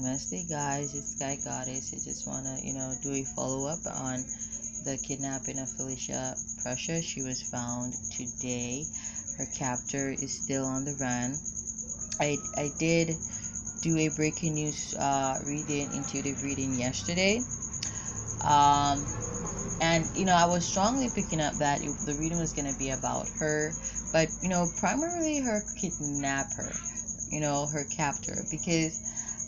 Namaste guys, it's Sky Goddess. I just wanna, do a follow-up on the kidnapping of Phylisa Prussia. She was found today. Her captor is still on the run. I did do a breaking news reading, intuitive reading yesterday. And I was strongly picking up that the reading was gonna be about her, but primarily her kidnapper, her captor, because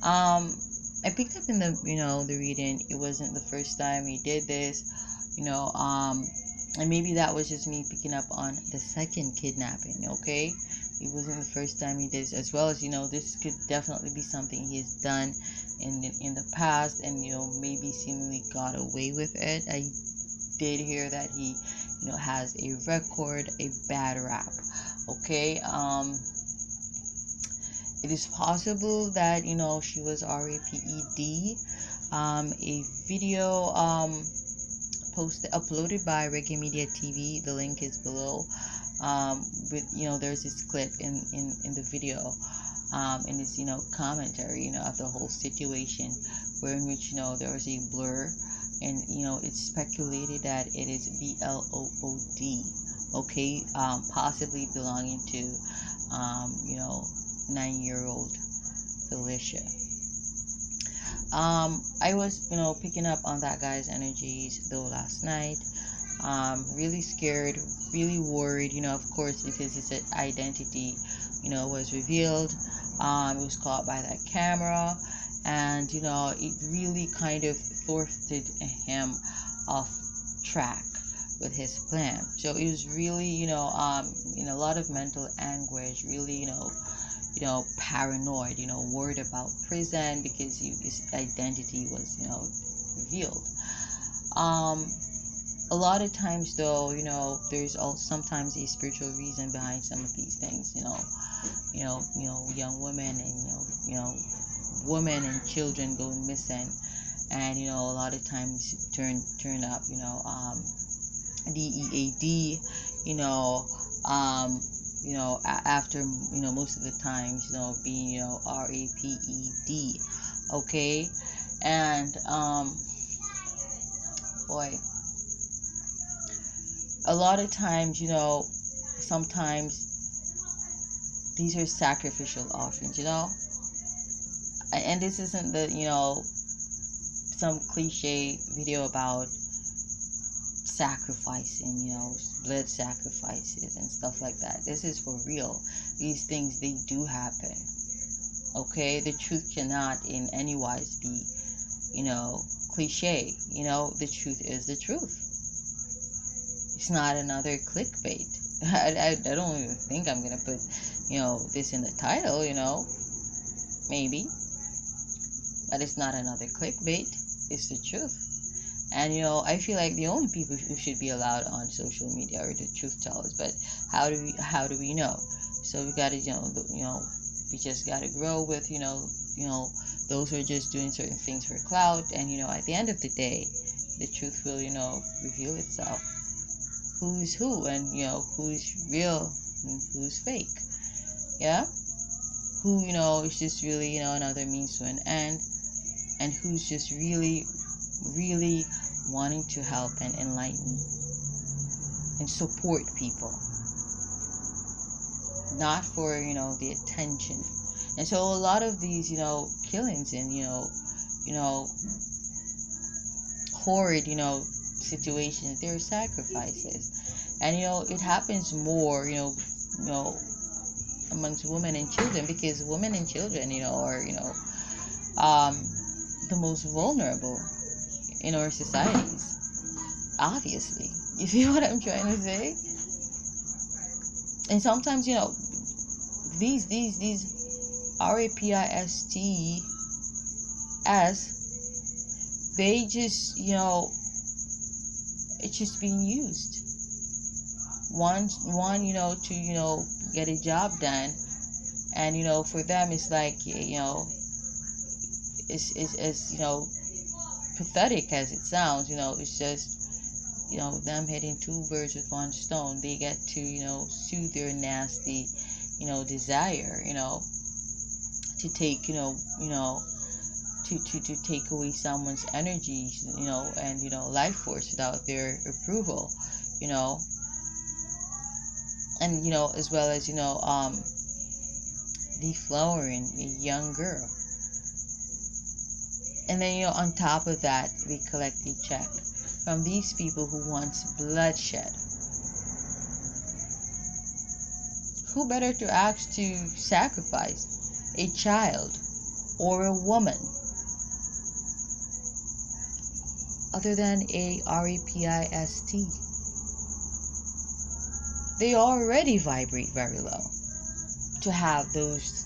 I picked up in the reading. It wasn't the first time he did this, and maybe that was just me picking up on the second kidnapping. Okay, it wasn't the first time he did this, as well as this could definitely be something he has done in the past, and maybe seemingly got away with it. I did hear that he has a record, a bad rap. Okay, it is possible that she was RAPED. A video uploaded by ReggaeMedia TV. The link is below. With there's this clip in the video, and it's commentary of the whole situation, where in which there was a blur, and it's speculated that it is BLOOD. Okay, possibly belonging to 9-year-old Phylisa. I was picking up on that guy's energies though last night. Really scared, really worried, of course, because his identity was revealed. It was caught by that camera, and it really kind of thwarted him off track with his plan. So it was really in a lot of mental anguish, really paranoid, worried about prison because his identity was revealed. A lot of times though, there's also sometimes a spiritual reason behind some of these things. Young women and women and children going missing, and a lot of times turn up DEAD, after most of the times being RAPED. Okay, and boy, a lot of times sometimes these are sacrificial offerings, and this isn't the some cliche video about sacrificing, blood sacrifices and stuff like that. This is for real. These things, they do happen. Okay, the truth cannot in any wise be cliche. The truth is the truth. It's not another clickbait. I don't even think I'm gonna put this in the title, maybe, but it's not another clickbait. It's the truth. And I feel like the only people who should be allowed on social media are the truth tellers. But how do we know? So we gotta we just gotta grow with those who are just doing certain things for clout. And at the end of the day, the truth will reveal itself. Who's who, and who's real and who's fake. Yeah, who is just really another means to an end, and who's just really wanting to help and enlighten and support people, not for the attention. And so a lot of these killings and horrid situations, they're sacrifices. And it happens more amongst women and children, because women and children are the most vulnerable in our societies, obviously. You see what I'm trying to say? And sometimes these RAPISTS, they just it's just being used one to get a job done. And for them it's like it's pathetic as it sounds. It's just them hitting two birds with one stone. They get to soothe their nasty desire to take to take away someone's energy, and life force without their approval, you know, and as well as deflowering a young girl. And then on top of that, they collect a check from these people who wants bloodshed. Who better to ask to sacrifice a child or a woman other than a REPIST? They already vibrate very low to have those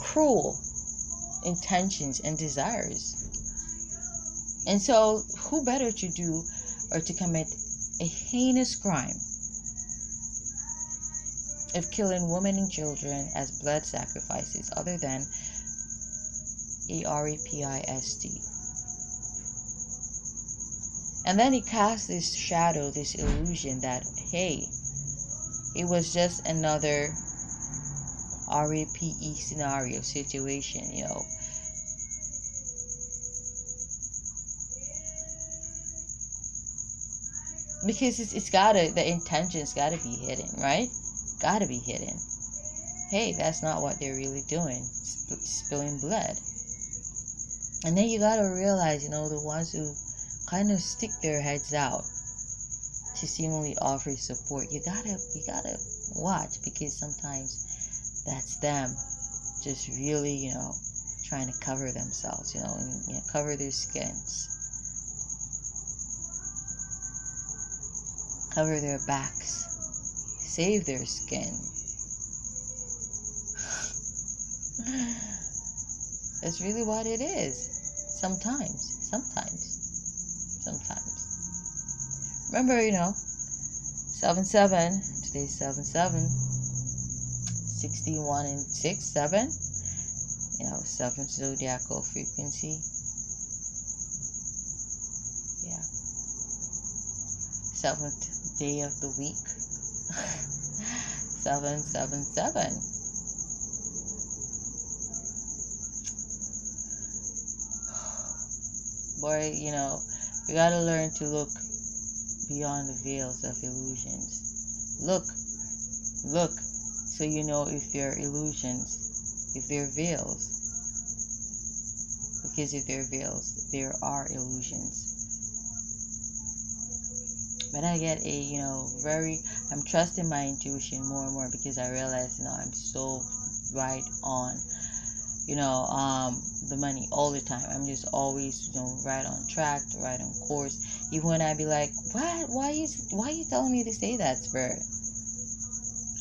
cruel intentions and desires. And so who better to do or to commit a heinous crime of killing women and children as blood sacrifices other than a REPIST? And then he casts this shadow, this illusion that, hey, it was just another RAPE scenario situation, because the intention's gotta be hidden, right? Gotta be hidden. Hey, that's not what they're really doing, spilling blood. And then you gotta realize, the ones who kind of stick their heads out to seemingly offer support, you gotta watch, because sometimes that's them just really, trying to cover themselves, and cover their skins, cover their backs, save their skin. That's really what it is. Sometimes. Remember, 7-7, today's 7-7, 61 and 6-7, 7th zodiacal frequency. Yeah. 7th day of the week. 7-7-7. Boy, you gotta learn to look beyond the veils of illusions. Look, so you know if they're illusions, if they're veils. Because if they're veils, there are illusions. But I get I'm trusting my intuition more and more, because I realize, I'm so right on, the money all the time. I'm just always, right on track, right on course. Even when I be like, what? Why you telling me to say that, Spirit?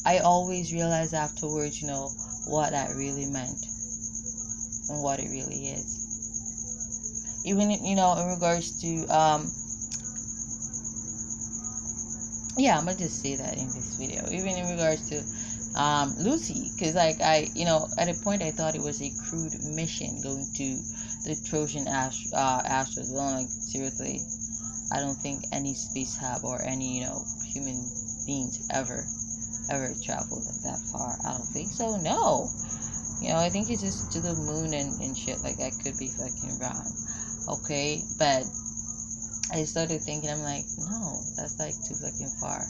I always realize afterwards, what that really meant and what it really is. Even, in regards to, I'm gonna just say that in this video. Even in regards to Lucy, because at a point I thought it was a crude mission going to the Trojan Astros. Well, like, seriously, I don't think any space hub or any human beings ever traveled that far. I don't think so. No, I think it's just to the moon and shit. Like, I could be fucking wrong. Okay, but I started thinking, I'm like, no, that's like too fucking far.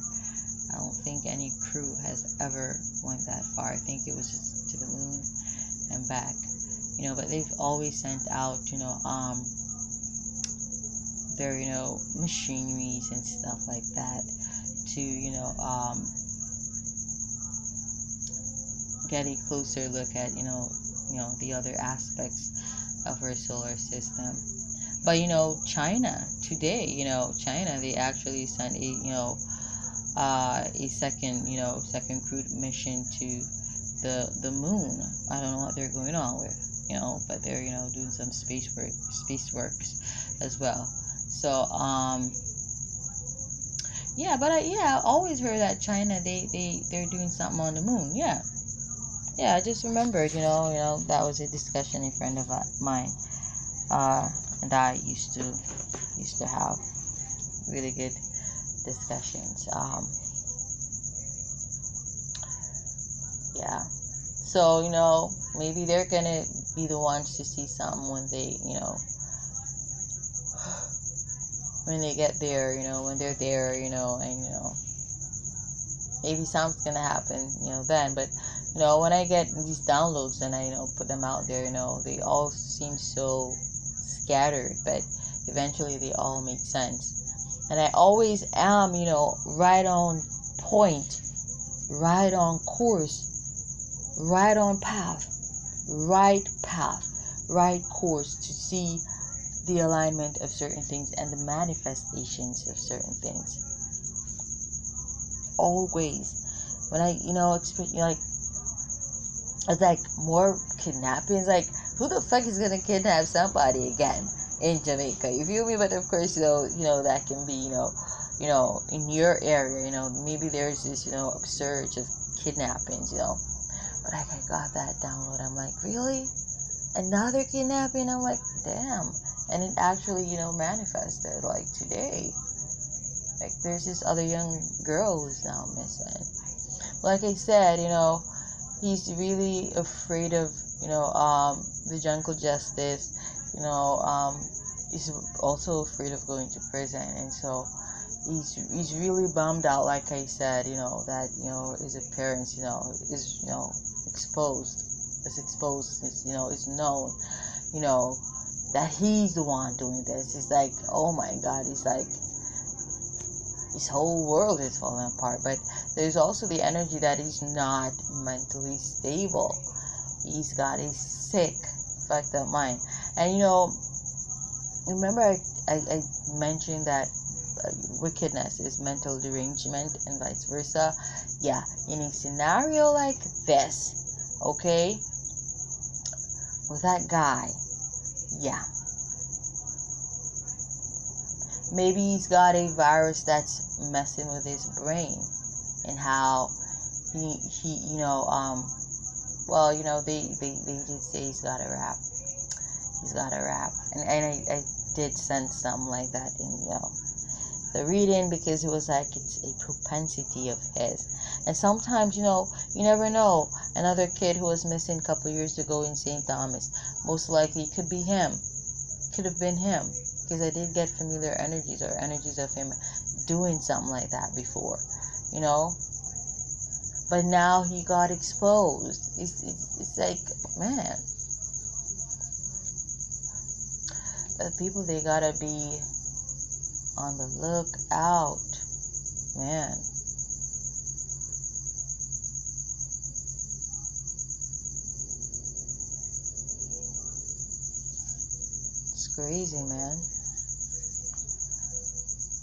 I don't think any crew has ever went that far. I think it was just to the moon and back. But they've always sent out, their, machineries and stuff like that to, get a closer look at, the other aspects of our solar system. But, China today, China, they actually sent a second crewed mission to the moon. I don't know what they're going on with, but they're, doing some space works as well. So, but I always heard that China, they're doing something on the moon. Yeah, I just remembered, that was a discussion a friend of mine, and I used to have really good discussions. So, maybe they're gonna be the ones to see something when they, when they get there, when they're there, and, maybe something's gonna happen, then. But, when I get these downloads and I, put them out there, they all seem so scattered, but eventually they all make sense. And I always am, right on point, right on course, right on path, right course to see the alignment of certain things and the manifestations of certain things. Always. When I, it's like more kidnappings. Like, who the fuck is gonna kidnap somebody again in Jamaica? You feel me? But of course, that can be, in your area, maybe there's this, upsurge of kidnappings, But I got that download. I'm like, really? Another kidnapping? I'm like, damn. And it actually, manifested like today. Like, there's this other young girl who's now missing. Like I said, he's really afraid of, the jungle justice. He's also afraid of going to prison, and so he's really bummed out. Like I said, that his appearance, is exposed. Is exposed. Is known. That he's the one doing this. It's like, oh my God. It's like his whole world is falling apart. But there's also the energy that he's not mentally stable. He's got a sick, fucked up mind. And remember I mentioned that wickedness is mental derangement and vice versa. Yeah, in a scenario like this, okay, with that guy, yeah, maybe he's got a virus that's messing with his brain, and how he they did say he's got a rap. He's got a rap, and I did sense something like that in the reading, because it was like it's a propensity of his. And sometimes you never know. Another kid who was missing a couple years ago in St. Thomas, most likely could be him. Could have been him, because I did get familiar energies or energies of him doing something like that before, But now he got exposed. It's like, man. But people, they gotta be on the lookout, man. It's crazy, man.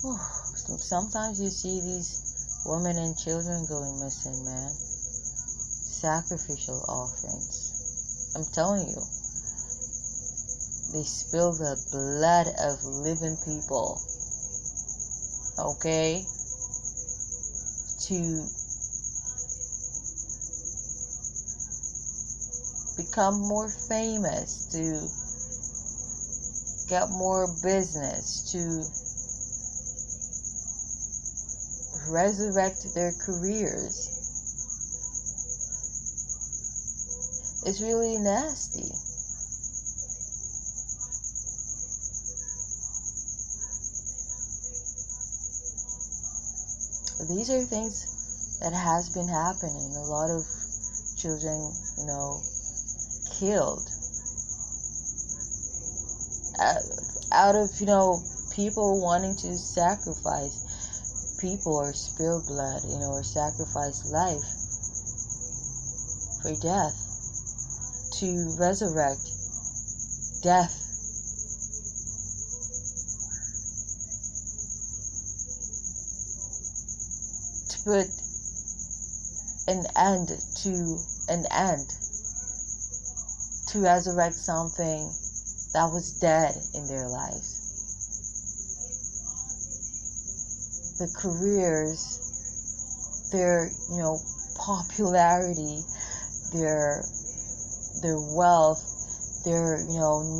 Whew. Sometimes you see these women and children going missing, man. Sacrificial offerings. I'm telling you. They spill the blood of living people. Okay? To become more famous, to get more business, to resurrect their careers. It's really nasty. These are things that has been happening. A lot of children, killed out of, people wanting to sacrifice people or spill blood, or sacrifice life for death, to resurrect death. To put an end to resurrect something that was dead in their lives. The careers, their, popularity, their wealth, their,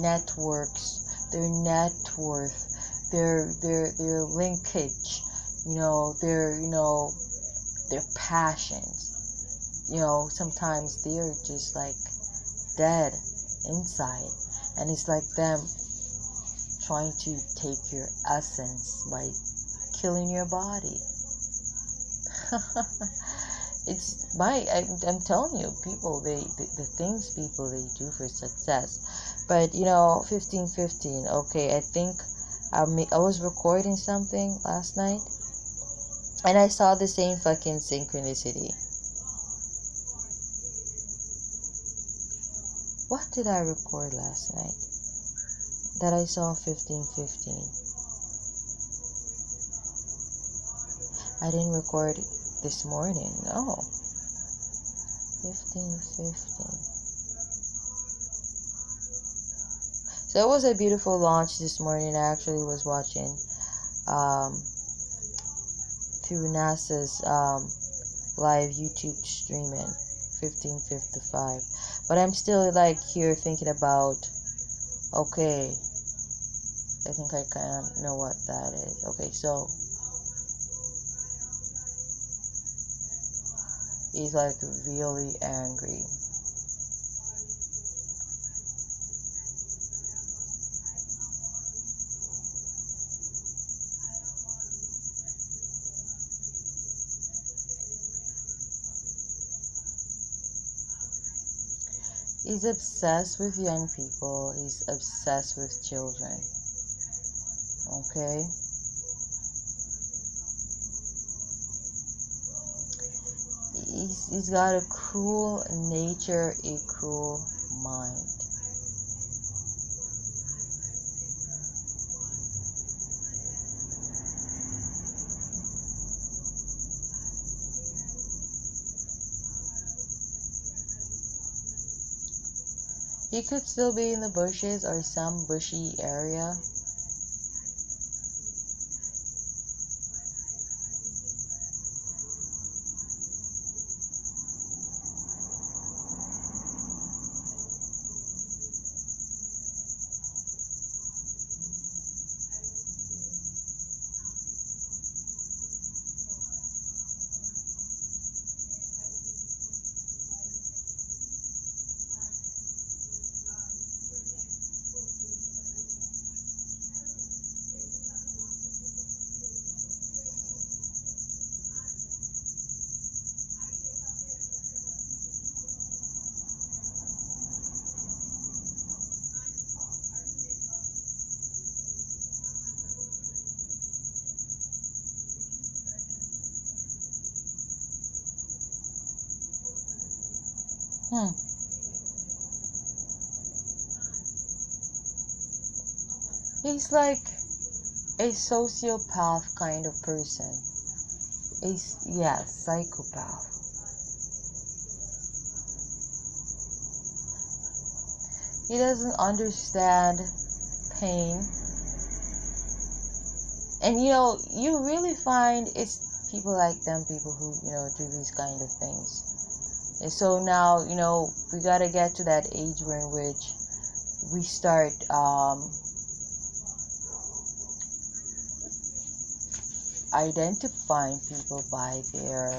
networks, their net worth, their linkage, their passions. sometimes they're just like dead inside, and it's like them trying to take your essence by killing your body. I'm telling you, people, the things people they do for success. But 1515. Okay, I think I was recording something last night, and I saw the same fucking synchronicity. What did I record last night that I saw 1515? I didn't record this morning. No. 1515. So it was a beautiful launch this morning. I actually was watching through NASA's live YouTube streaming 1555. But I'm still like here thinking about, okay, I think I kind of know what that is. Okay, so he's like really angry. He's obsessed with young people. He's obsessed with children. Okay? He's got a cruel nature, a cruel mind. He could still be in the bushes or some bushy area. He's like a sociopath kind of person. Psychopath. He doesn't understand pain. And you really find it's people like them, people who, do these kind of things. And so now, we gotta get to that age where in which we start identifying people by their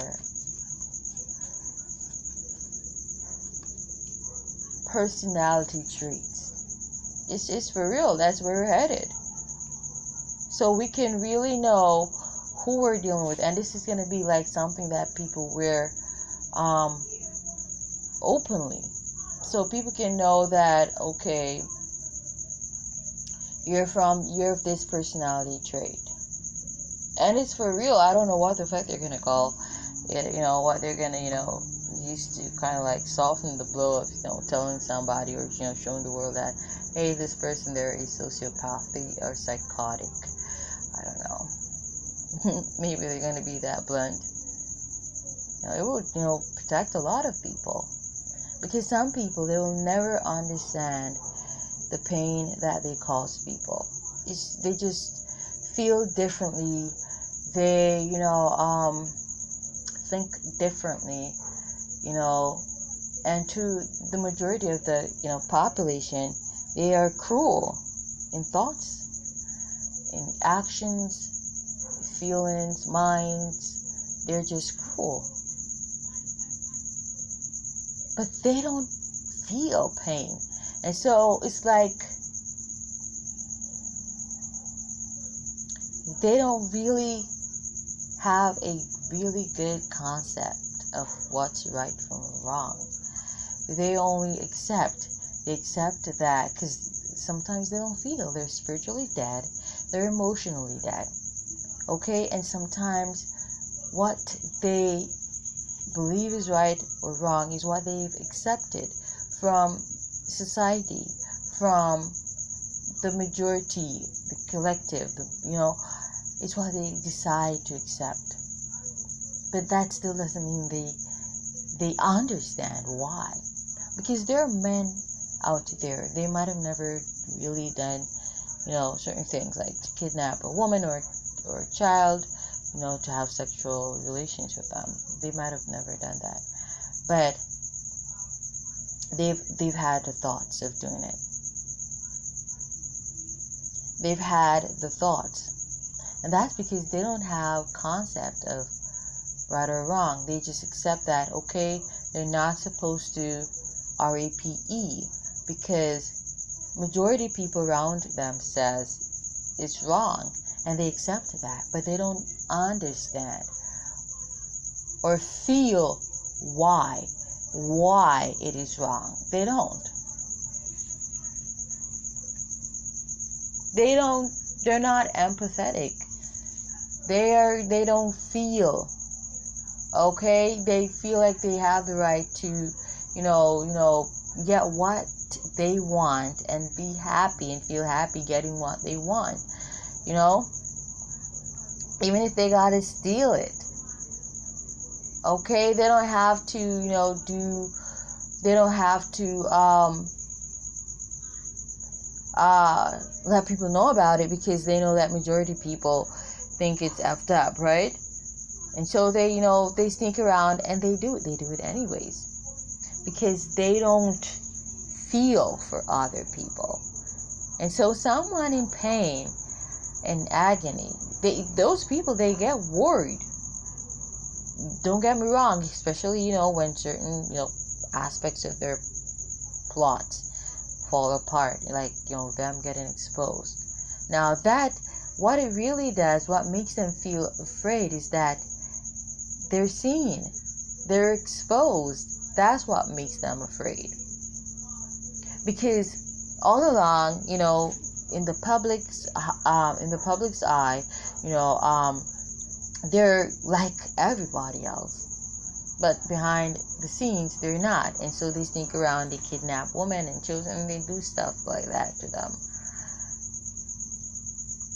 personality traits. It's for real. That's where we're headed. So we can really know who we're dealing with, and this is going to be like something that people wear openly, so people can know that, okay, you're of this personality trait. And it's for real. I don't know what the fuck they're gonna call it, what they're gonna, use to kind of like soften the blow of, telling somebody or, showing the world that, hey, this person, they're a sociopath, they are psychotic. I don't know. Maybe they're gonna be that blunt. It would, protect a lot of people. Because some people, they will never understand the pain that they cause people. They just feel differently. They, think differently, and to the majority of the, population, they are cruel in thoughts, in actions, feelings, minds. They're just cruel. but they don't feel pain. And so it's like they don't really have a really good concept of what's right from wrong. They only accept that because sometimes they don't feel. They're spiritually dead, they're emotionally dead. Okay, and sometimes what they believe is right or wrong is what they've accepted from society, from the majority, the collective, it's what they decide to accept. But that still doesn't mean they understand why. Because there are men out there, they might have never really done, certain things like to kidnap a woman or a child, to have sexual relations with them. They might have never done that. But they've had the thoughts of doing it. They've had the thoughts. And that's because they don't have concept of right or wrong. They just accept that, okay, they're not supposed to RAPE because majority people around them says it's wrong, and they accept that, but they don't understand or feel why it is wrong. They don't. They're not empathetic. They don't feel. Okay? They feel like they have the right to, get what they want and be happy and feel happy getting what they want. Even if they gotta steal it. Okay? They don't have to, they don't have to let people know about it because they know that majority of people think it's effed up, right? And so they, they sneak around and they do it. They do it anyways because they don't feel for other people. And so someone in pain and agony, those people, they get worried. Don't get me wrong, especially, when certain, aspects of their plots fall apart, like, them getting exposed. Now what it really does, what makes them feel afraid is that they're seen, they're exposed. That's what makes them afraid. Because all along, in the public's eye, they're like everybody else. But behind the scenes, they're not. And so they sneak around, they kidnap women and children, and they do stuff like that to them.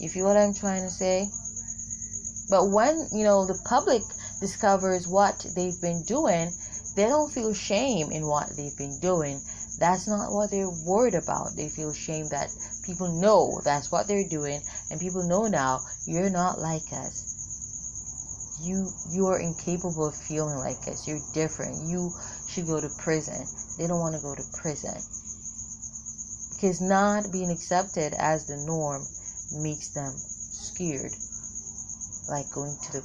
You feel what I'm trying to say? But when, the public discovers what they've been doing, they don't feel shame in what they've been doing. That's not what they're worried about. They feel shame that people know that's what they're doing, and people know now you're not like us. You are incapable of feeling like us. You're different. You should go to prison. They don't want to go to prison because not being accepted as the norm makes them scared. Like going to the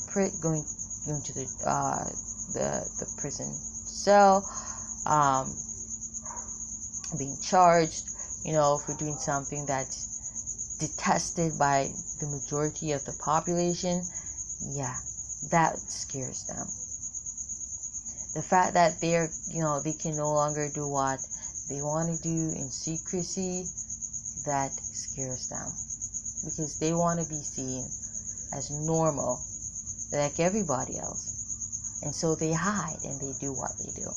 prison cell, being charged, for doing something that's detested by the majority of the population. Yeah, that scares them. The fact that they can no longer do what they want to do in secrecy, that scares them because they want to be seen as normal, like everybody else. And so they hide and they do what they do.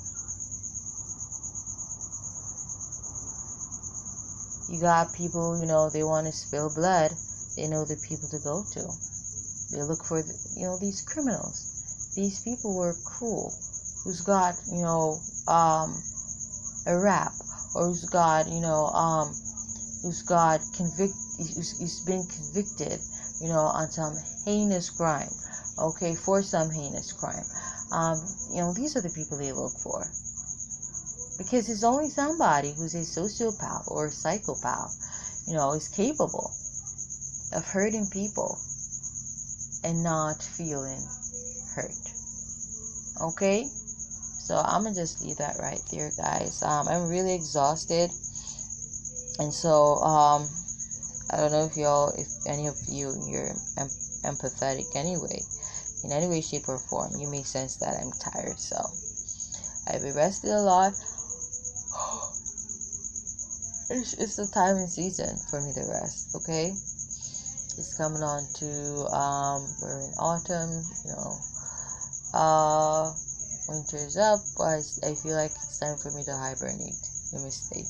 You got people, they want to spill blood. They know the people to go to. They look for, these criminals. These people were cruel. Who's got, a rap, or who's got, who's been convicted, on some heinous crime. Okay, for some heinous crime. These are the people they look for. Because it's only somebody who's a sociopath or a psychopath, is capable of hurting people and not feeling hurt. Okay? So I'm gonna just leave that right there, guys. I'm really exhausted, and so I don't know if any of you're empathetic anyway, in any way, shape, or form. You may sense that I'm tired, so I've been rested a lot. It's the time and season for me to rest. Okay, it's coming on to we're in autumn. Winter's up. I feel like it's time for me to hibernate. You mistake.